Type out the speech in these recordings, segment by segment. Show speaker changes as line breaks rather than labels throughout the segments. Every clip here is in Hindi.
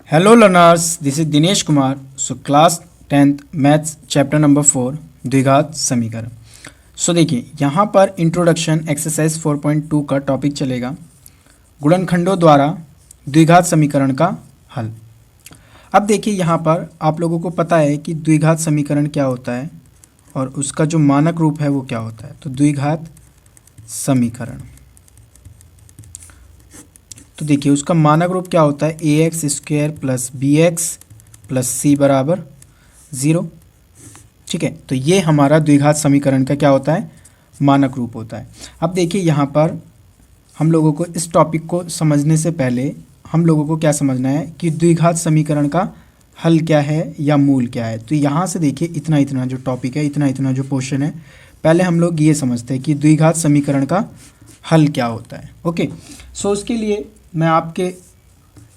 Hello learners, this is Dinesh Kumar. So class 10th maths chapter number 4 द्विघात समीकरण। सो देखिए यहाँ पर इंट्रोडक्शन एक्सरसाइज 4.2 का टॉपिक चलेगा, गुणनखंडों द्वारा द्विघात समीकरण का हल। अब देखिए यहाँ पर आप लोगों को पता है कि द्विघात समीकरण क्या होता है और उसका जो मानक रूप है वो क्या होता है। तो द्विघात समीकरण, तो देखिए उसका मानक रूप क्या होता है, a x square plus b x plus c बराबर 0। ठीक है, तो ये हमारा द्विघात समीकरण का क्या होता है, मानक रूप होता है। अब देखिए यहाँ पर हम लोगों को इस टॉपिक को समझने से पहले हम लोगों को क्या समझना है कि द्विघात समीकरण का हल क्या है या मूल क्या है। तो यहाँ से देखिए इतना इतना जो टॉपिक है, इतना इतना जो पोर्शन है, पहले हम लोग ये समझते हैं कि द्विघात समीकरण का हल क्या होता है। ओके, सो उसके लिए मैं आपके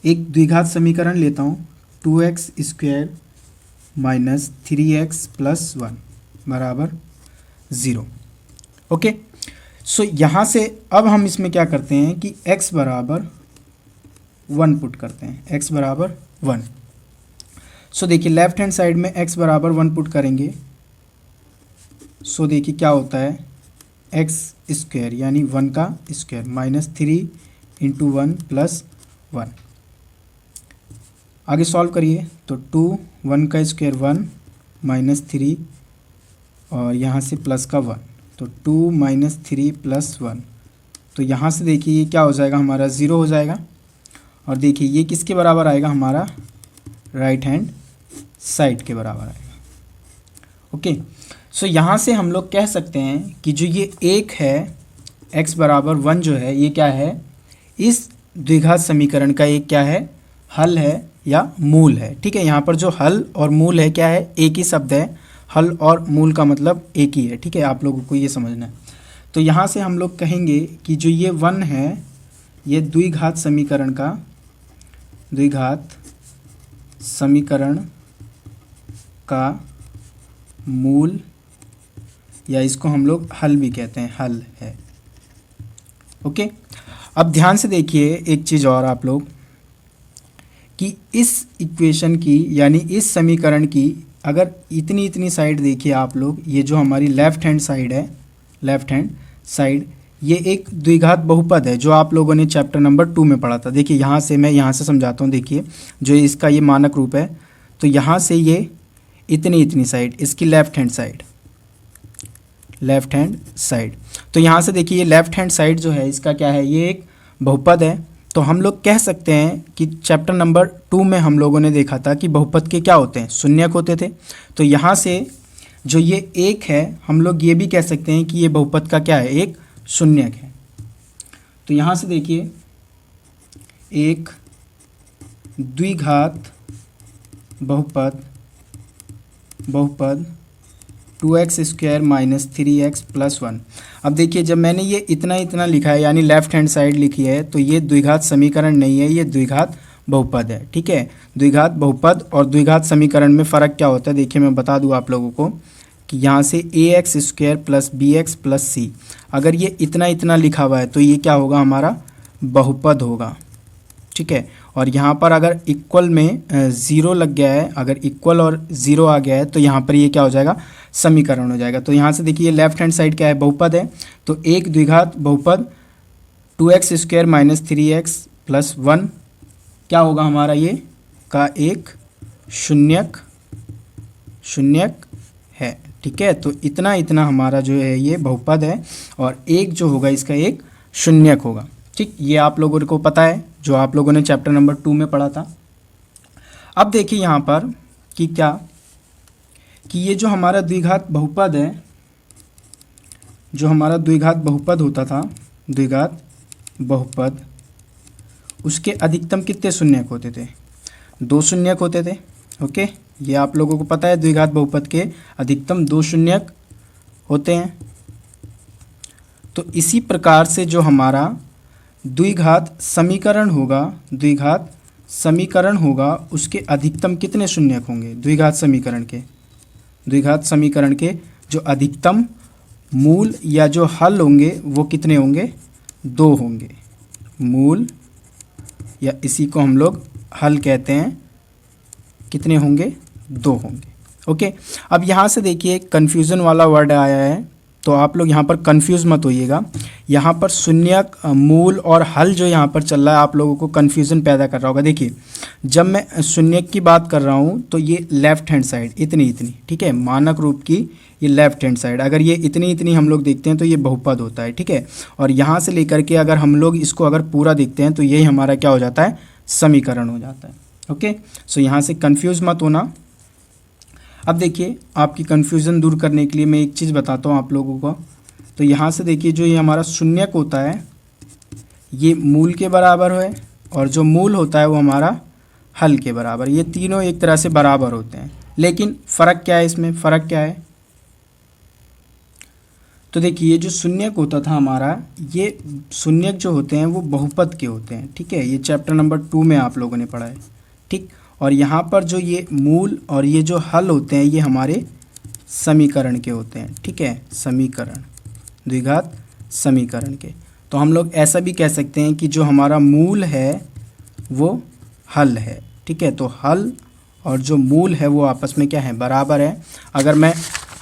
एक द्विघात समीकरण लेता हूँ, 2x square minus 3x plus 1 बराबर 0। ओके, सो यहाँ से अब हम इसमें क्या करते हैं कि x बराबर 1 पुट करते हैं, x बराबर 1। सो देखिए लेफ्ट हैंड साइड में x बराबर 1 पुट करेंगे। सो देखिए क्या होता है, x स्क्वायर यानी 1 का स्क्वायर माइनस 3 इंटू 1 प्लस 1। आगे सॉल्व करिए तो 2, 1 का स्क्वायर 1 माइनस 3 और यहाँ से प्लस का 1, तो 2 माइनस 3 प्लस 1। तो यहाँ से देखिए ये क्या हो जाएगा, हमारा 0 हो जाएगा। और देखिए ये किसके बराबर आएगा, हमारा राइट हैंड साइड के बराबर आएगा। ओके, सो यहाँ से हम लोग कह सकते हैं कि जो ये एक है x बराबर 1 जो है, ये क्या है, इस द्विघात समीकरण का एक क्या है, हल है या मूल है। ठीक है, यहाँ पर जो हल और मूल है क्या है, एक ही शब्द है। हल और मूल का मतलब एक ही है। ठीक है, आप लोगों को ये समझना है। तो यहाँ से हम लोग कहेंगे कि जो ये 1 है, ये द्विघात समीकरण का मूल, या इसको हम लोग हल भी कहते हैं, हल है। ओके, अब ध्यान से देखिए एक चीज़ और आप लोग, कि इस इक्वेशन की यानी इस समीकरण की अगर इतनी इतनी साइड देखिए आप लोग, ये जो हमारी लेफ़्ट हैंड साइड है, लेफ़्ट हैंड साइड, ये एक द्विघात बहुपद है जो आप लोगों ने चैप्टर नंबर 2 में पढ़ा था। देखिए यहाँ से मैं यहाँ से समझाता हूँ। देखिए जो इसका ये मानक रूप है, तो यहाँ से ये इतनी इतनी साइड, इसकी लेफ़्ट हैंड साइड, तो यहाँ से देखिए ये लेफ़्ट हैंड साइड जो है इसका क्या है, ये एक बहुपद है। तो हम लोग कह सकते हैं कि चैप्टर नंबर 2 में हम लोगों ने देखा था कि बहुपद के क्या होते हैं, शून्यक होते थे। तो यहाँ से जो ये एक है, हम लोग ये भी कह सकते हैं कि ये बहुपद का क्या है, एक शून्यक है। तो यहाँ से देखिए एक द्विघात बहुपद 2x square minus 3x plus 1। अब देखिए जब मैंने ये इतना इतना लिखा है यानी लेफ़्ट हैंड साइड लिखी है, तो ये द्विघात समीकरण नहीं है, ये द्विघात बहुपद है। ठीक है, द्विघात बहुपद और द्विघात समीकरण में फ़र्क क्या होता है, देखिए मैं बता दूँ आप लोगों को कि यहाँ से ax square plus b x plus c, अगर ये इतना इतना लिखा हुआ है तो ये क्या होगा, हमारा बहुपद होगा। ठीक है, और यहाँ पर अगर इक्वल में 0 लग गया है, अगर इक्वल और 0 आ गया है, तो यहाँ पर ये क्या हो जाएगा, समीकरण हो जाएगा। तो यहाँ से देखिए लेफ्ट हैंड साइड क्या है, बहुपद है। तो एक द्विघात बहुपद 2x square minus 3x plus 1 क्या होगा, हमारा ये का एक शून्यक है। ठीक है, तो इतना इतना हमारा जो है ये बहुपद है और एक जो होगा इसका एक शून्यक होगा। ठीक, ये आप लोगों को पता है जो आप लोगों ने चैप्टर नंबर 2 में पढ़ा था। अब देखिए यहाँ पर कि क्या, कि ये जो हमारा द्विघात बहुपद है, जो हमारा द्विघात बहुपद होता था, द्विघात बहुपद, उसके अधिकतम कितने शून्यक होते थे, 2 शून्यक होते थे। ओके, ये आप लोगों को पता है, द्विघात बहुपद के अधिकतम 2 शून्यक होते हैं। तो इसी प्रकार से जो हमारा द्विघात समीकरण होगा, उसके अधिकतम कितने शून्यक होंगे, द्विघात समीकरण के जो अधिकतम मूल या जो हल होंगे वो कितने होंगे, 2 होंगे। मूल या इसी को हम लोग हल कहते हैं कितने होंगे, 2 होंगे। ओके, अब यहाँ से देखिए कन्फ्यूज़न वाला वर्ड आया है, तो आप लोग यहाँ पर कंफ्यूज मत होइएगा। यहाँ पर शून्यक, मूल और हल जो यहाँ पर चल रहा है आप लोगों को कंफ्यूजन पैदा कर रहा होगा। देखिए जब मैं शून्यक की बात कर रहा हूँ तो ये लेफ्ट हैंड साइड इतनी इतनी, ठीक है, मानक रूप की ये लेफ्ट हैंड साइड, अगर ये इतनी इतनी हम लोग देखते हैं तो ये बहुपद होता है, ठीक है। और यहाँ से लेकर के अगर हम लोग इसको अगर पूरा देखते हैं तो यही हमारा क्या हो जाता है, समीकरण हो जाता है। ओके, सो यहाँ से कन्फ्यूज़ मत होना। अब देखिए आपकी कन्फ्यूज़न दूर करने के लिए मैं एक चीज़ बताता हूँ आप लोगों को। तो यहाँ से देखिए जो ये हमारा शून्यक होता है ये मूल के बराबर है, और जो मूल होता है वो हमारा हल के बराबर। ये तीनों एक तरह से बराबर होते हैं, लेकिन फ़र्क क्या है, इसमें फ़र्क क्या है। तो देखिए ये जो शून्यक होता था हमारा, ये शून्यक जो होते हैं वो बहुपद के होते हैं, ठीक है। ये चैप्टर नंबर 2 में आप लोगों ने पढ़ा है, ठीक। और यहाँ पर जो ये मूल और ये जो हल होते हैं ये हमारे समीकरण के होते हैं, ठीक है, समीकरण, द्विघात समीकरण के। तो हम लोग ऐसा भी कह सकते हैं कि जो हमारा मूल है वो हल है, ठीक है। तो हल और जो मूल है वो आपस में क्या है, बराबर है। अगर मैं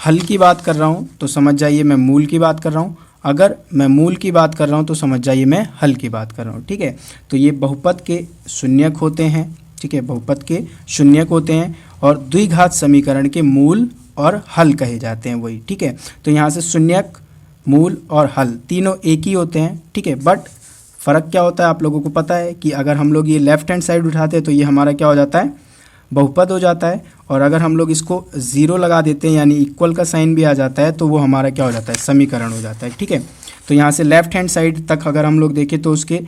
हल की बात कर रहा हूँ तो समझ जाइए मैं मूल की बात कर रहा हूँ, अगर मैं मूल की बात कर रहा हूँ तो समझ जाइए मैं हल की बात कर रहा हूँ, ठीक है। तो ये बहुपद के शून्यक होते हैं, ठीक है, बहुपद के शून्यक होते हैं, और द्विघात समीकरण के मूल और हल कहे जाते हैं वही, ठीक है। तो यहाँ से शून्यक, मूल और हल तीनों एक ही होते हैं, ठीक है। बट फ़र्क क्या होता है आप लोगों को पता है कि अगर हम लोग ये लेफ़्ट हैंड साइड उठाते हैं तो ये हमारा क्या हो जाता है, बहुपद हो जाता है, और अगर हम लोग इसको 0 लगा देते हैं यानी इक्वल का साइन भी आ जाता है तो वो हमारा क्या हो जाता है, समीकरण हो जाता है, ठीक है। तो यहाँ से लेफ़्ट हैंड साइड तक अगर हम लोग देखें तो उसके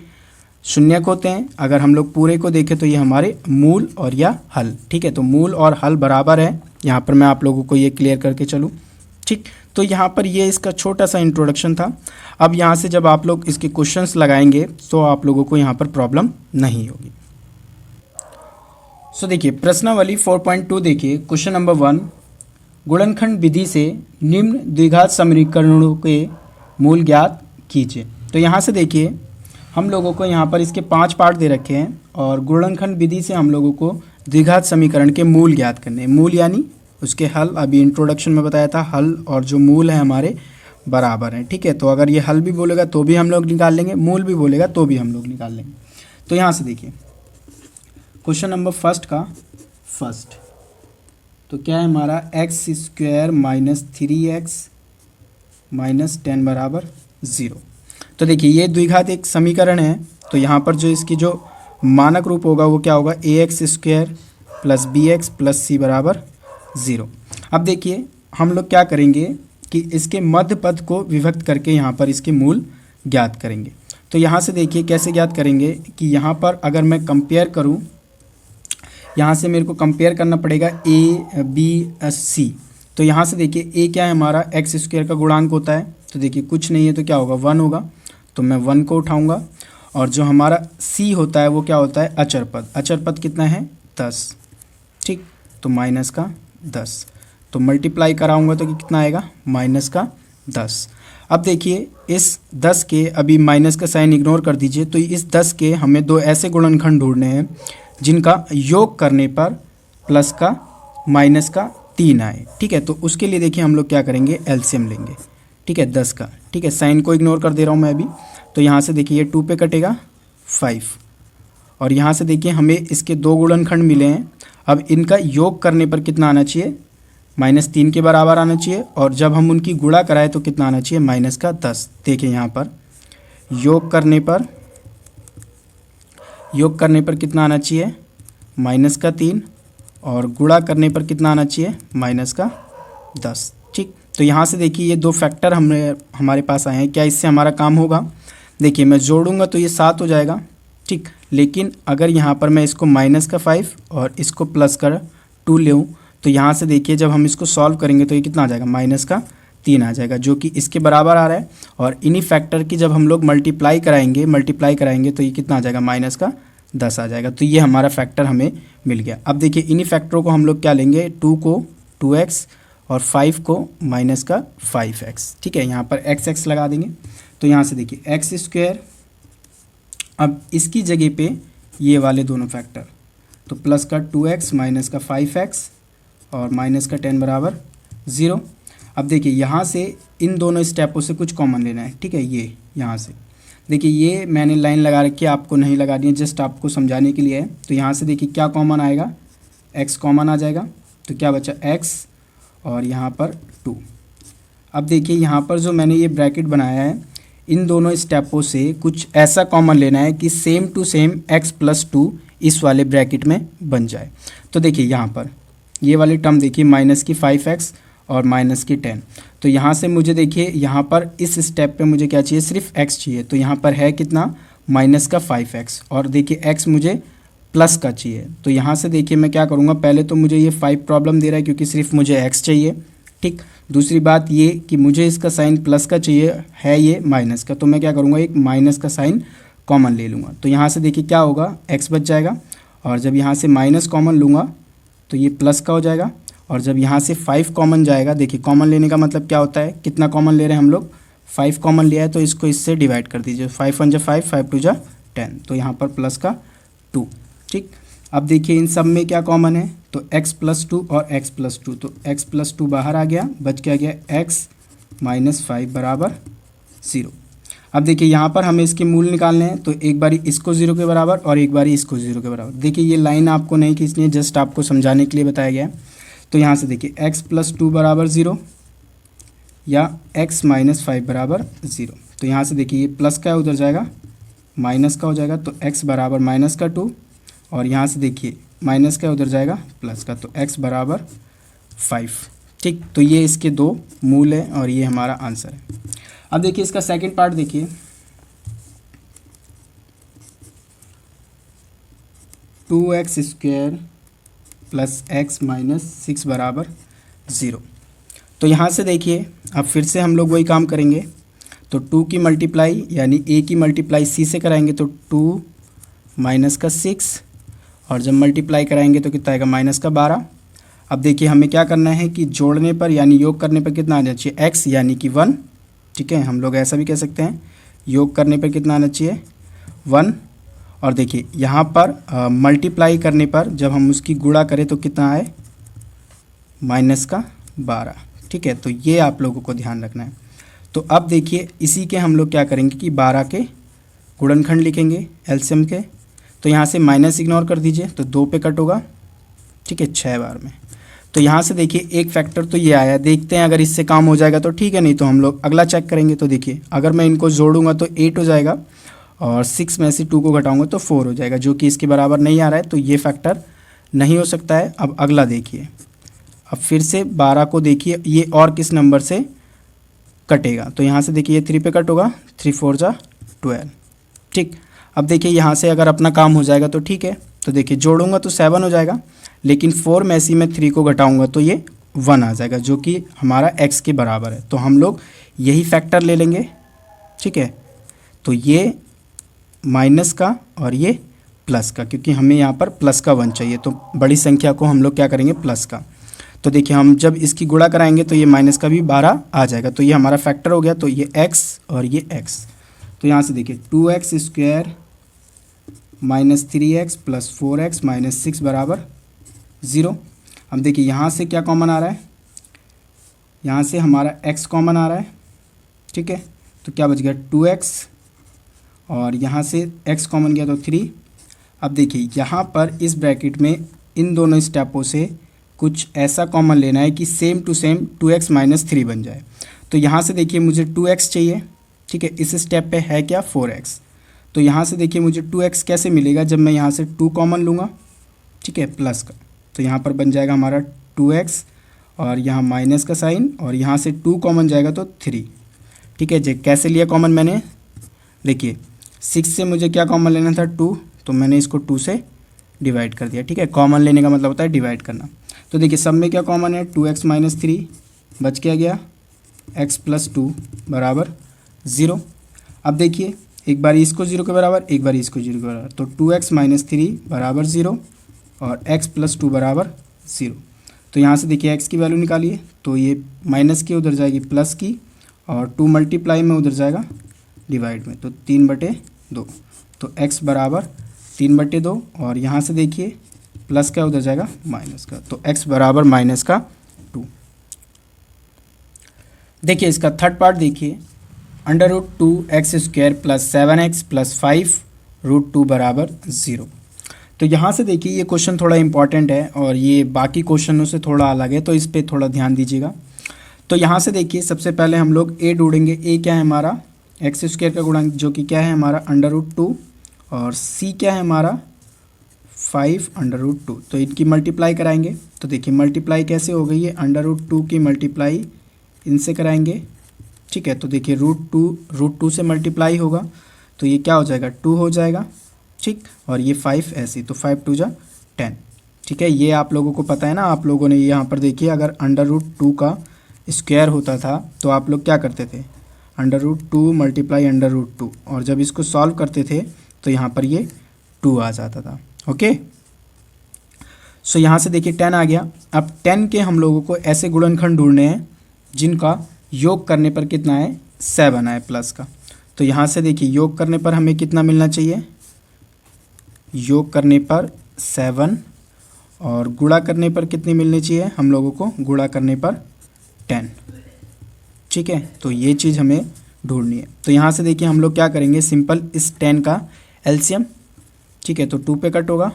शून्यक होते हैं, अगर हम लोग पूरे को देखें तो ये हमारे मूल और या हल, ठीक है। तो मूल और हल बराबर है, यहाँ पर मैं आप लोगों को ये क्लियर करके चलूँ, ठीक। तो यहाँ पर ये इसका छोटा सा इंट्रोडक्शन था। अब यहाँ से जब आप लोग इसके क्वेश्चंस लगाएंगे तो आप लोगों को यहाँ पर प्रॉब्लम नहीं होगी। सो देखिए प्रश्नावली 4.2 देखिए, क्वेश्चन नंबर 1, गुणनखंड विधि से निम्न द्विघात समीकरणों के मूल ज्ञात कीजिए। तो यहाँ से देखिए हम लोगों को यहाँ पर इसके 5 पार्ट दे रखे हैं, और गुणनखंड विधि से हम लोगों को द्विघात समीकरण के मूल ज्ञात करने हैं। मूल यानी उसके हल, अभी इंट्रोडक्शन में बताया था, हल और जो मूल है हमारे बराबर हैं, ठीक है। तो अगर ये हल भी बोलेगा तो भी हम लोग निकाल लेंगे, मूल भी बोलेगा तो भी हम लोग निकाल लेंगे। तो यहाँ से देखिए क्वेश्चन नंबर फर्स्ट का फर्स्ट, तो क्या है हमारा, x² माइनस 3x माइनस 10 बराबर 0। तो देखिए ये द्विघात एक समीकरण है, तो यहाँ पर जो इसकी जो मानक रूप होगा वो क्या होगा, ax² plus bx plus c बराबर 0। अब देखिए हम लोग क्या करेंगे कि इसके मध्य पद को विभक्त करके यहाँ पर इसके मूल ज्ञात करेंगे। तो यहाँ से देखिए कैसे ज्ञात करेंगे कि यहाँ पर अगर मैं कंपेयर करूँ, यहाँ से मेरे को कंपेयर करना पड़ेगा a b c। तो यहाँ से देखिए a क्या है हमारा, x² का गुणांक होता है, तो देखिए कुछ नहीं है तो क्या होगा, 1 होगा, तो मैं 1 को उठाऊंगा। और जो हमारा c होता है वो क्या होता है, अचर पद। अचर पद कितना है, 10, ठीक, तो माइनस का 10, तो मल्टीप्लाई कराऊंगा तो कितना आएगा, माइनस का 10। अब देखिए इस 10 के, अभी माइनस का साइन इग्नोर कर दीजिए, तो इस 10 के हमें दो ऐसे गुणनखंड ढूंढने हैं जिनका योग करने पर प्लस का माइनस का 3 आए, ठीक है। तो उसके लिए देखिए हम लोग क्या करेंगे, एलसीएम लेंगे, ठीक है, 10 का, ठीक है, साइन को इग्नोर कर दे रहा हूँ मैं अभी। तो यहाँ से देखिए ये 2 पे कटेगा 5, और यहाँ से देखिए हमें इसके 2 गुणनखंड मिले हैं। अब इनका योग करने पर कितना आना चाहिए, -3 के बराबर आना चाहिए, और जब हम उनकी गुणा कराएं तो कितना आना चाहिए, माइनस का 10। देखिए यहाँ पर योग करने पर कितना आना चाहिए, -3, और गुणा करने पर कितना आना चाहिए, माइनस का 10, ठीक। तो यहाँ से देखिए ये 2 फैक्टर हमारे पास आए हैं। क्या इससे हमारा काम होगा, देखिए मैं जोड़ूंगा तो ये 7 हो जाएगा, ठीक। लेकिन अगर यहाँ पर मैं इसको -5 और इसको प्लस का 2 लूँ तो यहाँ से देखिए जब हम इसको सॉल्व करेंगे तो ये कितना आ जाएगा, -3 आ जाएगा, जो कि इसके बराबर आ रहा है। और इन्हीं फैक्टर की जब हम लोग मल्टीप्लाई कराएंगे तो ये कितना आ जाएगा, -10 आ जाएगा। तो ये हमारा फैक्टर हमें मिल गया। अब देखिए इन्हीं फैक्टरों को हम लोग क्या लेंगे, 2 को 2x और 5 को -5x, ठीक है। यहाँ पर x लगा देंगे, तो यहाँ से देखिए x², अब इसकी जगह पे ये वाले दोनों फैक्टर तो प्लस का 2x माइनस का 5x और माइनस का 10 बराबर 0। अब देखिए यहाँ से इन दोनों स्टेपों से कुछ कॉमन लेना है, ठीक है। ये यहाँ से देखिए, ये मैंने लाइन लगा रखी है, आपको नहीं लगानी है, जस्ट आपको समझाने के लिए है। तो यहाँ से देखिए क्या कॉमन आएगा, x कॉमन आ जाएगा, तो क्या बचा x और यहाँ पर 2। अब देखिए यहाँ पर जो मैंने ये ब्रैकेट बनाया है, इन दोनों स्टेपों से कुछ ऐसा कॉमन लेना है कि same to same x plus 2 इस वाले ब्रैकेट में बन जाए। तो देखिए यहाँ पर ये वाली टर्म देखिए, माइनस की 5x और माइनस की 10। तो यहाँ से मुझे देखिए यहाँ पर इस स्टेप पे मुझे क्या चाहिए, सिर्फ x चाहिए। तो यहाँ पर है कितना, माइनस का 5x, और देखिए x मुझे प्लस का चाहिए। तो यहाँ से देखिए मैं क्या करूँगा, पहले तो मुझे ये 5 प्रॉब्लम दे रहा है क्योंकि सिर्फ मुझे x चाहिए, ठीक। दूसरी बात ये कि मुझे इसका साइन प्लस का चाहिए, है ये माइनस का, तो मैं क्या करूँगा, एक माइनस का साइन कॉमन ले लूँगा। तो यहाँ से देखिए क्या होगा, x बच जाएगा, और जब यहाँ से माइनस कॉमन लूँगा तो ये प्लस का हो जाएगा, और जब यहाँ से 5 कॉमन जाएगा, देखिए कॉमन लेने का मतलब क्या होता है, कितना कॉमन ले रहे हैं हम लोग, 5 कॉमन लिया है, तो इसको इससे डिवाइड कर दीजिए, 5 1 जा 5, 5 2 जा 10, तो यहाँ पर प्लस का 2, ठीक। अब देखिए इन सब में क्या कॉमन है, तो x प्लस 2 और x प्लस 2, तो x प्लस 2 बाहर आ गया, बच क्या गया x माइनस 5 बराबर 0। अब देखिए यहाँ पर हमें इसके मूल निकालने हैं, तो एक बारी इसको 0 के बराबर और एक बारी इसको 0 के बराबर। देखिए ये लाइन आपको नहीं खींचनी है, जस्ट आपको समझाने के लिए बताया गया है। तो यहाँ से देखिए x प्लस 2 बराबर 0 या x माइनस 5 बराबर 0। तो यहाँ से देखिए ये प्लस का उधर जाएगा, माइनस का हो जाएगा, तो x बराबर माइनस का 2, और यहाँ से देखिए माइनस का उधर जाएगा प्लस का, तो x बराबर 5, ठीक। तो ये इसके दो मूल है और ये हमारा आंसर है। अब देखिए इसका सेकंड पार्ट देखिए, two x square plus x minus 6 बराबर 0। तो यहाँ से देखिए अब फिर से हम लोग वही काम करेंगे। तो 2 की मल्टीप्लाई यानी a की मल्टीप्लाई c से कराएंगे, तो 2 माइनस का 6, और जब मल्टीप्लाई कराएंगे तो कितना आएगा, माइनस का 12। अब देखिए हमें क्या करना है कि जोड़ने पर यानी योग करने पर कितना आना चाहिए, x यानी कि 1, ठीक है। हम लोग ऐसा भी कह सकते हैं, योग करने पर कितना आना चाहिए, 1। और देखिए यहाँ पर मल्टीप्लाई करने पर जब हम उसकी गुणा करें तो कितना आए, माइनस का 12, ठीक है। तो ये आप लोगों को ध्यान रखना है। तो अब देखिए इसी के हम लोग क्या करेंगे कि 12 के गुणनखंड लिखेंगे एलसीएम के। तो यहाँ से माइनस इग्नोर कर दीजिए, तो 2 पे कट होगा, ठीक है, 6 बार में। तो यहाँ से देखिए एक फैक्टर तो ये आया, देखते हैं अगर इससे काम हो जाएगा तो ठीक है, नहीं तो हम लोग अगला चेक करेंगे। तो देखिए अगर मैं इनको जोड़ूंगा तो 8 हो जाएगा, और 6 में से 2 को घटाऊंगा तो 4 हो जाएगा, जो कि इसके बराबर नहीं आ रहा है, तो ये फैक्टर नहीं हो सकता है। अब अगला देखिए, अब फिर से 12 को देखिए ये और किस नंबर से कटेगा। तो यहाँ से देखिए ये 3 पे कट होगा, 3 4 जा 12, ठीक। अब देखिए यहाँ से अगर अपना काम हो जाएगा तो ठीक है। तो देखिए जोड़ूंगा तो 7 हो जाएगा, लेकिन 4 में से मैं 3 को घटाऊंगा तो ये 1 आ जाएगा, जो कि हमारा x के बराबर है। तो हम लोग यही फैक्टर ले लेंगे, ठीक है। तो ये माइनस का और ये प्लस का, क्योंकि हमें यहाँ पर प्लस का 1 चाहिए, तो बड़ी संख्या को हम लोग क्या करेंगे, प्लस का। तो देखिए हम जब इसकी गुणा कराएंगे तो ये माइनस का भी 12 आ जाएगा, तो ये हमारा फैक्टर हो गया। तो ये x और ये x, तो यहाँ से देखिए 2x square minus 3x plus 4x minus 6 बराबर 0। अब देखिए यहाँ से क्या कॉमन आ रहा है, यहाँ से हमारा x कॉमन आ रहा है, ठीक है। तो क्या बच गया, 2x, और यहाँ से x कॉमन गया तो 3। अब देखिए यहाँ पर इस ब्रैकेट में इन दोनों स्टेपों से कुछ ऐसा कॉमन लेना है कि same to same 2x minus 3 बन जाए। तो यहाँ से देखिए मुझे 2x चाहिए, ठीक है। इस स्टेप पे है क्या, 4x। तो यहाँ से देखिए मुझे 2x कैसे मिलेगा, जब मैं यहाँ से 2 कॉमन लूँगा, ठीक है, प्लस का। तो यहाँ पर बन जाएगा हमारा 2x, और यहाँ माइनस का साइन, और यहाँ से 2 कॉमन जाएगा तो 3, ठीक है जी। कैसे लिया कॉमन मैंने, देखिए 6 से मुझे क्या कॉमन लेना था, 2, तो मैंने इसको 2 से डिवाइड कर दिया, ठीक है। कॉमन लेने का मतलब होता है डिवाइड करना। तो देखिए सब में क्या कॉमन है, 2x माइनस 3, बच क्या गया, x प्लस 2 बराबर 0। अब देखिए एक बार इसको 0 के बराबर, एक बार इसको 0 के बराबर, तो 2x माइनस 3 बराबर 0 और x प्लस 2 बराबर 0। तो यहाँ से देखिए x की वैल्यू निकालिए, तो ये माइनस की उधर जाएगी प्लस की, और 2 मल्टीप्लाई में उधर जाएगा डिवाइड में, तो 3/2। तो x बराबर 3/2, और यहाँ से देखिए प्लस का उधर जाएगा माइनस का, तो x बराबर माइनस का 2। देखिए इसका थर्ड पार्ट देखिए, under root 2x² plus 7x plus 5√2 बराबर 0। तो यहाँ से देखिए ये क्वेश्चन थोड़ा इंपॉर्टेंट है और ये बाकी क्वेश्चनों से थोड़ा अलग है, तो इस पर थोड़ा ध्यान दीजिएगा। तो यहाँ से देखिए सबसे पहले हम लोग a ढूंढेंगे। a क्या है हमारा, x² का गुणांक जो कि क्या है हमारा अंडर रूट 2, और c क्या है हमारा 5√2। तो इनकी मल्टीप्लाई कराएंगे। तो देखिए मल्टीप्लाई कैसे हो गई है, अंडर रूट 2 की मल्टीप्लाई इनसे कराएंगे, ठीक है। तो देखिए रूट टू से मल्टीप्लाई होगा तो ये क्या हो जाएगा 2 हो जाएगा, ठीक। और ये 5 ऐसे, तो 5 2 जा 10, ठीक है। ये आप लोगों को पता है ना, आप लोगों ने यहाँ पर देखिए अगर अंडर रूट 2 का स्क्वायर होता था तो आप लोग क्या करते थे, under root 2 multiply under root 2, और जब इसको सॉल्व करते थे तो यहाँ पर ये 2 आ जाता था। ओके, सो यहाँ से देखिए 10 आ गया। अब 10 के हम लोगों को ऐसे गुणनखंड ढूंढने हैं जिनका योग करने पर कितना है 7 आए प्लस का। तो यहाँ से देखिए योग करने पर हमें कितना मिलना चाहिए, योग करने पर 7, और गुणा करने पर कितनी मिलनी चाहिए हम लोगों को, गुणा करने पर 10, ठीक है। तो ये चीज़ हमें ढूंढनी है। तो यहाँ से देखिए हम लोग क्या करेंगे, सिंपल इस 10 का एलसीएम, ठीक है। तो 2 पे कट होगा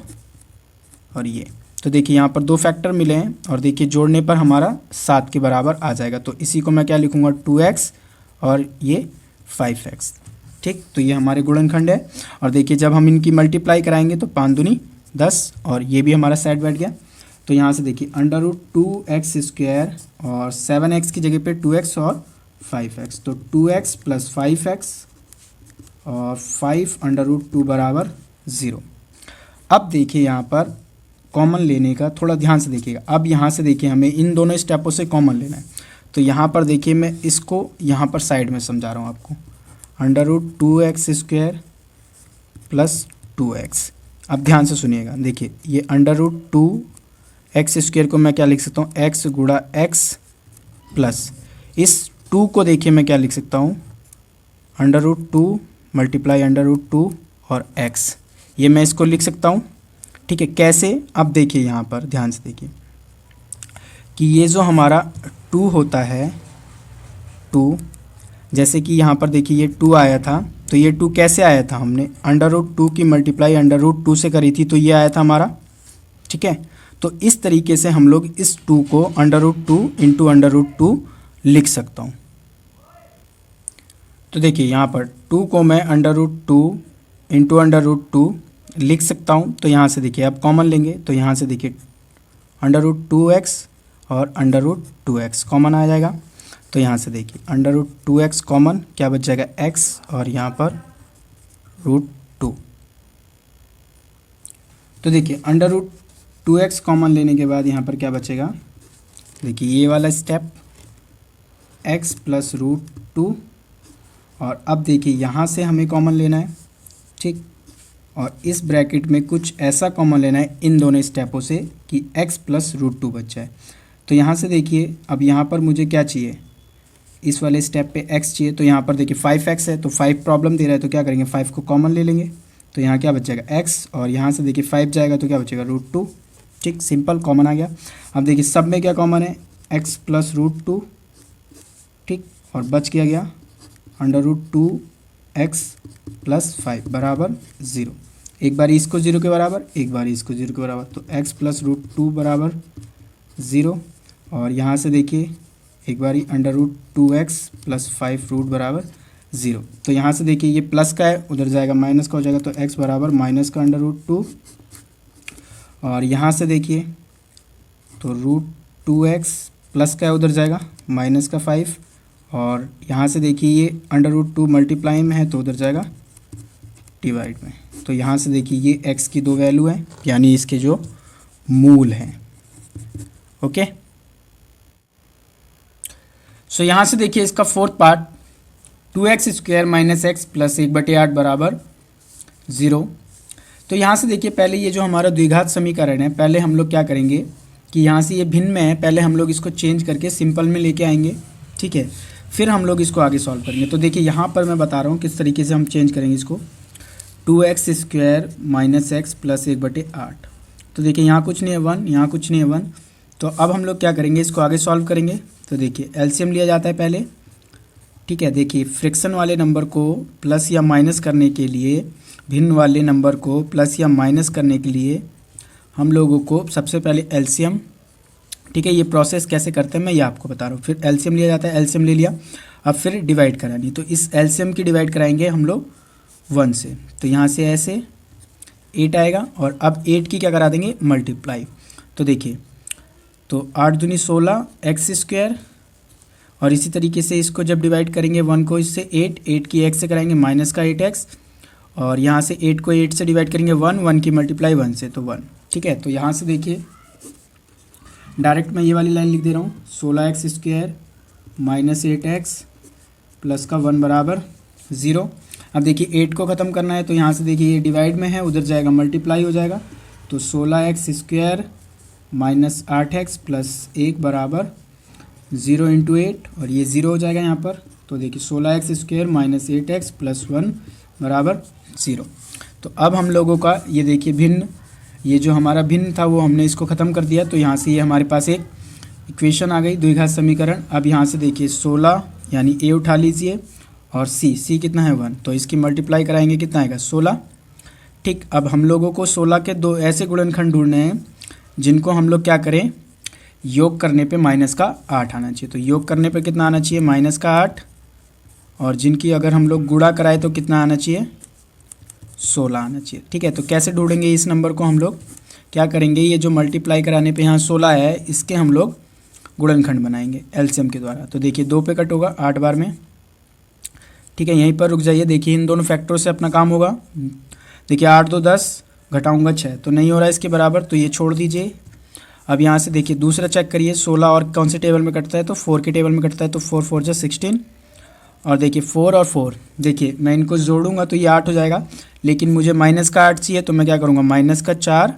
और ये, तो देखिए यहाँ पर 2 फैक्टर मिले हैं और देखिए जोड़ने पर हमारा 7 के बराबर आ जाएगा। तो इसी को मैं क्या लिखूँगा 2x और ये 5x, ठीक। तो ये हमारे गुणनखंड है। और देखिए जब हम इनकी मल्टीप्लाई कराएंगे तो 5 दूनी 10, और ये भी हमारा साइड बैठ गया। तो यहाँ से देखिए अंडर रूट 2x² और 7x की जगह पे 2x और 5x, तो 2x प्लस 5x और 5 अंडर रूट 2 बराबर 0। अब देखिए यहाँ पर कॉमन लेने का थोड़ा ध्यान से देखिएगा। अब यहाँ से देखिए हमें इन दोनों स्टेपों से कॉमन लेना है। तो यहाँ पर देखिए मैं इसको यहाँ पर साइड में समझा रहा हूँ आपको, under root 2x² plus 2x। अब ध्यान से सुनिएगा, देखिए ये अंडर रूट 2x² को मैं क्या लिख सकता हूँ, x गुणा x प्लस इस 2 को देखिए मैं क्या लिख सकता हूँ, under root 2 multiply under root 2 और x, ये मैं इसको लिख सकता हूँ, ठीक है। कैसे, अब देखिए यहाँ पर ध्यान से देखिए कि ये जो हमारा 2 होता है 2, जैसे कि यहाँ पर देखिए ये 2 आया था, तो ये 2 कैसे आया था, हमने अंडर रूट 2 की मल्टीप्लाई अंडर रूट 2 से करी थी, तो ये आया था हमारा, ठीक है। तो इस तरीके से हम लोग इस 2 को under root 2 into under root 2 लिख सकता हूँ। तो देखिए यहाँ पर 2 को मैं under root 2 into under root 2 लिख सकता हूँ। तो यहाँ से देखिए अब कॉमन लेंगे, तो यहाँ से देखिए अंडर रूट 2x और अंडर रूट 2x कॉमन आ जाएगा। तो यहाँ से देखिए अंडर रूट 2x कॉमन, क्या बच जाएगा x, और यहाँ पर रूट 2। तो देखिए अंडर रूट 2x कॉमन लेने के बाद यहाँ पर क्या बचेगा, देखिए ये वाला स्टेप x प्लस रूट 2, और अब देखिए यहाँ से हमें कॉमन लेना है, ठीक। और इस ब्रैकेट में कुछ ऐसा कॉमन लेना है इन दोनों स्टेपों से कि x प्लस रूट 2 बच जाए। तो यहाँ से देखिए अब यहाँ पर मुझे क्या चाहिए, इस वाले स्टेप पे x चाहिए। तो यहाँ पर देखिए 5x है, तो 5 प्रॉब्लम दे रहा है, तो क्या करेंगे 5 को कॉमन ले लेंगे। तो यहाँ क्या बचेगा x, और यहाँ से देखिए 5 जाएगा तो क्या बचेगा रूट 2, ठीक, सिंपल कॉमन आ गया। अब देखिए सब में क्या कॉमन है, x प्लस रूट 2, ठीक, और बच गया अंडर रूट 2x प्लस 5 बराबर 0। एक बार इसको 0 के बराबर, एक बार इसको 0 के बराबर, तो x प्लस रूट 2 बराबर 0। और यहाँ से देखिए एक बार under root 2x plus 5 root बराबर 0। तो यहाँ से देखिए ये प्लस का है, उधर जाएगा माइनस का हो जाएगा, तो x बराबर माइनस का अंडर रूट 2। और यहाँ से देखिए तो रूट 2x प्लस का है, उधर जाएगा माइनस का 5, और यहाँ से देखिए ये अंडर रूट 2 मल्टीप्लाई में है तो उधर जाएगा डिवाइड में। तो यहाँ से देखिए ये x की 2 वैल्यू है, यानी इसके जो मूल हैं। ओके, सो यहाँ से देखिए इसका fourth part 2x² minus x plus 1/8 बराबर 0। तो यहाँ से देखिए पहले ये जो हमारा द्विघात समीकरण है, पहले हम लोग क्या करेंगे कि यहाँ से ये भिन्न में है, पहले हम लोग इसको चेंज करके सिंपल में लेके आएंगे, ठीक है। फिर हम लोग इसको आगे सॉल्व करेंगे। तो देखिए यहाँ पर मैं बता रहा हूँ किस तरीके से हम चेंज करेंगे इसको, 2x² माइनस x प्लस 1/8। तो देखिए यहाँ कुछ नहीं है 1, यहाँ कुछ नहीं है 1। तो अब हम लोग क्या करेंगे, इसको आगे सॉल्व करेंगे। तो देखिए एलसीएम लिया जाता है पहले, ठीक है। देखिए फ्रैक्शन वाले नंबर को प्लस या माइनस करने के लिए, भिन्न वाले नंबर को प्लस या माइनस करने के लिए हम लोगों को सबसे पहले एलसीएम, ठीक है, ये प्रोसेस कैसे करते हैं मैं ये आपको बता रहा हूँ। फिर एलसीएम लिया जाता है, एलसीएम ले लिया, अब फिर डिवाइड करानी। तो इस एलसीएम की डिवाइड कराएंगे हम लोग 1 से, तो यहाँ से ऐसे 8 आएगा, और अब 8 की क्या करा देंगे, मल्टीप्लाई। तो देखिए, तो 8 दूनी 16 एक्स स्क्वायर, और इसी तरीके से इसको जब डिवाइड करेंगे 1 को इससे 8 की एक्स से कराएंगे माइनस का 8x, और यहाँ से 8 को 8 से डिवाइड करेंगे 1 की मल्टीप्लाई 1 से, तो 1, ठीक है। तो यहाँ से देखिए डायरेक्ट मैं ये वाली लाइन लिख दे रहा हूँ, 16x square minus 8x plus का 1 बराबर 0। अब देखिए 8 को ख़त्म करना है, तो यहाँ से देखिए ये डिवाइड में है, उधर जाएगा मल्टीप्लाई हो जाएगा, तो 16x square minus 8x plus 1 बराबर 0 × 8, और ये 0 हो जाएगा यहाँ पर। तो देखिए 16x square minus 8x plus 1 बराबर 0। तो अब हम लोगों का ये देखिए भिन्न, ये जो हमारा भिन्न था वो हमने इसको ख़त्म कर दिया। तो यहाँ से ये हमारे पास एक इक्वेशन आ गई, द्विघात समीकरण। अब यहाँ से देखिए 16 यानी a उठा लीजिए, और c कितना है 1, तो इसकी मल्टीप्लाई कराएंगे, कितना आएगा 16, ठीक। अब हम लोगों को 16 के दो ऐसे गुणनखंड ढूंढने हैं जिनको हम लोग क्या करें, योग करने पे माइनस का 8 आना चाहिए। तो योग करने पे कितना आना चाहिए, माइनस का 8, और जिनकी अगर हम लोग गुणा कराए तो कितना आना चाहिए, 16 आना चाहिए, ठीक है। तो कैसे ढूंढेंगे इस नंबर को, हम लोग क्या करेंगे, ये जो मल्टीप्लाई कराने पे यहाँ 16 है, इसके हम लोग गुणनखंड बनाएंगे एलसीएम के द्वारा। तो देखिए 2 पे कट होगा 8 बार में, ठीक है। यहीं पर रुक जाइए, देखिए इन दोनों फैक्टरों से अपना काम होगा। देखिए 8 2 10 घटाऊँगा 6, तो नहीं हो रहा है इसके बराबर, तो ये छोड़ दीजिए। अब यहाँ से देखिए दूसरा चेक करिए, 16 और कौन से टेबल में कटता है, तो 4 के टेबल में कटता है, तो 4 4 जा 16, और देखिए 4 और 4, देखिए मैं इनको जोड़ूंगा तो ये 8 हो जाएगा, लेकिन मुझे माइनस का 8 चाहिए, तो मैं क्या करूँगा, माइनस का 4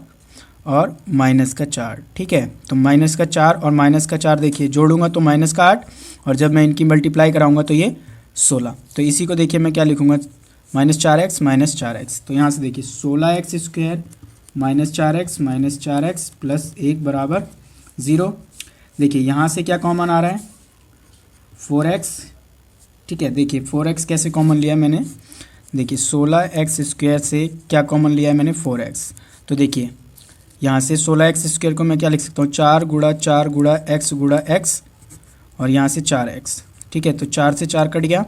और माइनस का 4, ठीक है। तो माइनस का 4 और माइनस का 4 देखिए जोड़ूंगा तो माइनस का 8, और जब मैं इनकी मल्टीप्लाई कराऊंगा तो ये 16। तो इसी को देखिए मैं क्या लिखूँगा, -4x तो यहाँ से देखिए 16x स्क्वायर -4x प्लस 1 बराबर 0। देखिए यहाँ से क्या कॉमन आ रहा है, 4x, ठीक है। देखिए 4x कैसे कॉमन लिया मैंने, देखिए 16x स्क्वायर से क्या कॉमन लिया है मैंने, 4x। तो देखिए यहाँ से 16x स्क्वायर को मैं क्या लिख सकता हूँ, 4 गुणा x, और यहाँ से 4x, ठीक है। तो 4 से 4 कट गया,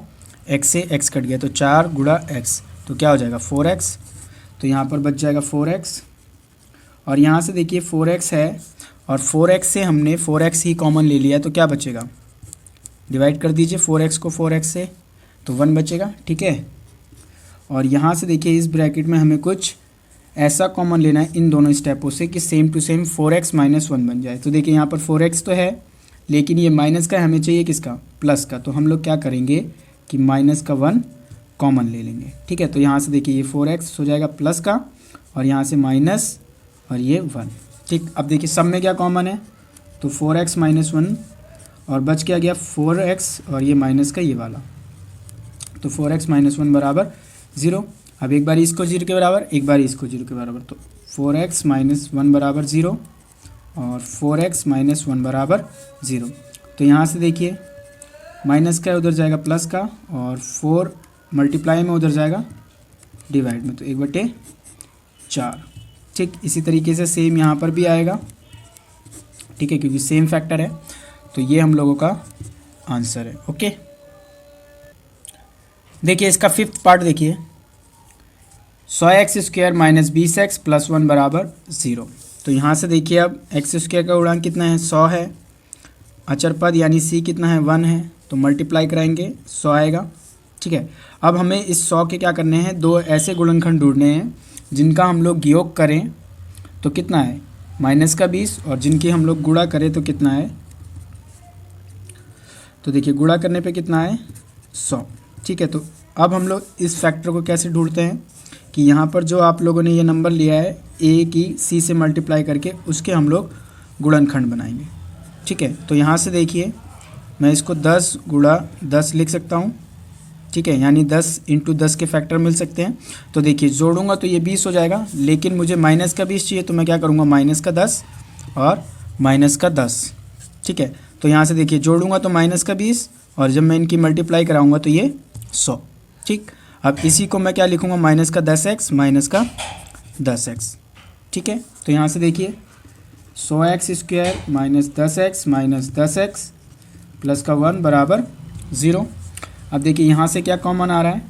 x से x कट गया, तो 4 गुणा x, तो क्या हो जाएगा 4x। तो यहाँ पर बच जाएगा 4x, और यहाँ से देखिए 4x है, और 4x से हमने 4x ही कॉमन ले लिया, तो क्या बचेगा, डिवाइड कर दीजिए 4x को 4x से, तो 1 बचेगा, ठीक है। और यहाँ से देखिए इस ब्रैकेट में हमें कुछ ऐसा कॉमन लेना है इन दोनों स्टेपों से कि सेम टू सेम 4x - 1 बन जाए। तो देखिए यहाँ पर 4x तो है, लेकिन ये माइनस का हमें चाहिए किसका, प्लस का। तो हम लोग क्या करेंगे कि माइनस का 1 कॉमन ले लेंगे, ठीक है। तो यहाँ से देखिए ये 4x हो जाएगा प्लस का, और यहाँ से माइनस, और ये 1, ठीक। अब देखिए सब में क्या कॉमन है, तो 4x - 1, और बच क्या गया 4x, और ये माइनस का ये वाला, तो 4x - 1 बराबर 0। अब एक बार इसको 0 के बराबर, एक बार इसको 0 के बराबर, तो 4x - 1 बराबर 0, और 4x - 1 बराबर 0। तो यहाँ से देखिए माइनस का उधर जाएगा प्लस का, और 4 मल्टीप्लाई में उधर जाएगा डिवाइड में, तो 1/4, ठीक। इसी तरीके से सेम यहाँ पर भी आएगा, ठीक है, क्योंकि सेम फैक्टर है। तो ये हम लोगों का आंसर है, ओके। देखिए इसका 5th पार्ट देखिए, 100x square minus 20x plus 1 बराबर 0। तो यहाँ से देखिए अब x स्क्वायर का गुणांक कितना है, 100 है, अचर पद यानी c कितना है, 1 है, तो मल्टीप्लाई कराएंगे 100 आएगा, ठीक है। अब हमें इस 100 के क्या करने हैं, दो ऐसे गुणनखंड ढूंढने हैं जिनका हम लोग योग करें तो कितना है, -20, और जिनकी हम लोग गुणा करें तो कितना है, तो देखिए गुणा करने पे कितना है 100, ठीक है। तो अब हम लोग इस फैक्टर को कैसे ढूंढते हैं कि यहाँ पर जो आप लोगों ने ये नंबर लिया है a की c से मल्टीप्लाई करके उसके हम लोग गुणनखंड बनाएंगे, ठीक है। तो यहाँ से देखिए मैं इसको 10 × 10 लिख सकता हूँ, ठीक है, यानी 10 इंटू 10 के फैक्टर मिल सकते हैं। तो देखिए जोड़ूंगा तो ये 20 हो जाएगा, लेकिन मुझे माइनस का 20 चाहिए, तो मैं क्या करूँगा, माइनस का 10 और माइनस का 10। ठीक है, तो यहाँ से देखिए जोड़ूंगा तो माइनस का 20, और जब मैं इनकी मल्टीप्लाई कराऊंगा तो ये 100। ठीक, अब इसी को मैं क्या लिखूँगा, माइनस का 10x माइनस का 10x। ठीक है, तो यहाँ से देखिए 100x square minus 10x minus 10x plus का 1 बराबर 0। अब देखिए यहाँ से क्या कॉमन आ रहा है,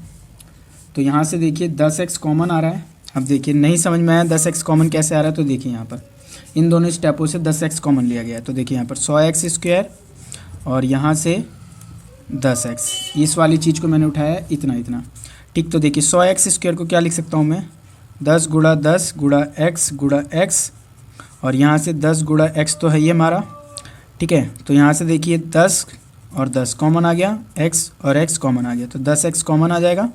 तो यहाँ से देखिए 10x कॉमन आ रहा है। अब देखिए नहीं समझ में आया 10x कॉमन कैसे आ रहा है, तो देखिए यहाँ पर इन दोनों स्टेपों से 10x कॉमन लिया गया है। तो देखिए यहाँ पर 100x स्क्वायर और यहाँ से 10x, इस वाली चीज़ को मैंने उठाया है इतना इतना। ठीक, तो देखिए 100x स्क्वायर को क्या लिख सकता हूँ मैं, 10 गुणा 10 गुणा x, और यहाँ से 10 गुणा x तो है ये हमारा। ठीक है, तो यहाँ से देखिए 10 और 10 कॉमन आ गया, x और x कॉमन आ गया, तो 10x कॉमन आ जाएगा,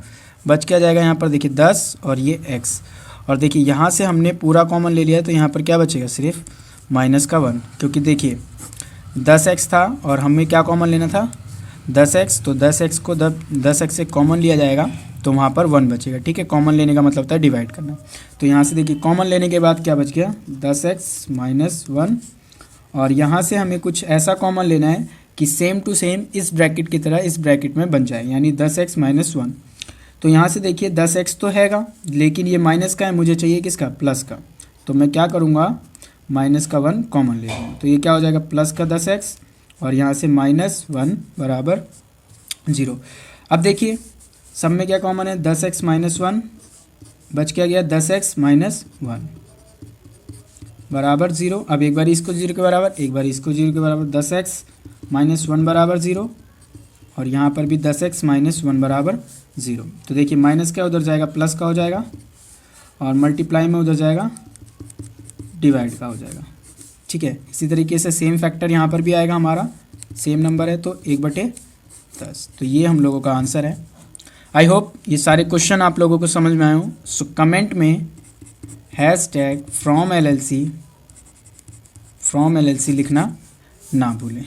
बच क्या जाएगा यहाँ पर देखिए 10 और ये x। और देखिए यहाँ से हमने पूरा कॉमन ले लिया है, तो यहाँ पर क्या बचेगा, सिर्फ माइनस का 1, क्योंकि देखिए 10x था और हमें क्या कॉमन लेना था 10x, तो 10x को 10x से कॉमन लिया जाएगा तो वहाँ पर 1 बचेगा। ठीक है, कॉमन लेने का मतलब होता है डिवाइड करना। तो यहाँ से देखिए कॉमन लेने के बाद क्या बच गया, 10x माइनस 1, और यहाँ से हमें कुछ ऐसा कॉमन लेना है कि सेम टू सेम इस ब्रैकेट की तरह इस ब्रैकेट में बन जाए, यानी 10x माइनस 1। तो यहाँ से देखिए 10x तो हैगा, लेकिन ये माइनस का है, मुझे चाहिए किसका, प्लस का। तो मैं क्या करूँगा, माइनस का 1 कॉमन ले लूँगा, तो ये क्या हो जाएगा, प्लस का 10x और यहाँ से माइनस 1 बराबर 0। अब देखिए सब में क्या कॉमन है, 10x माइनस 1, बच क्या गया 10x माइनस 1 बराबर 0। अब एक बार इसको 0 के बराबर, एक बार इसको 0 के बराबर, 10x माइनस 1 बराबर 0, और यहाँ पर भी 10x माइनस 1 बराबर 0। तो देखिए माइनस क्या उधर जाएगा, प्लस का हो जाएगा, और मल्टीप्लाई में उधर जाएगा डिवाइड का हो जाएगा। ठीक है, इसी तरीके से सेम फैक्टर यहाँ पर भी आएगा, हमारा सेम नंबर है तो 1/10। तो ये हम लोगों का आंसर है। आई होप ये सारे क्वेश्चन आप लोगों को समझ में आए हों। सो कमेंट में #from LLC लिखना ना भूलें।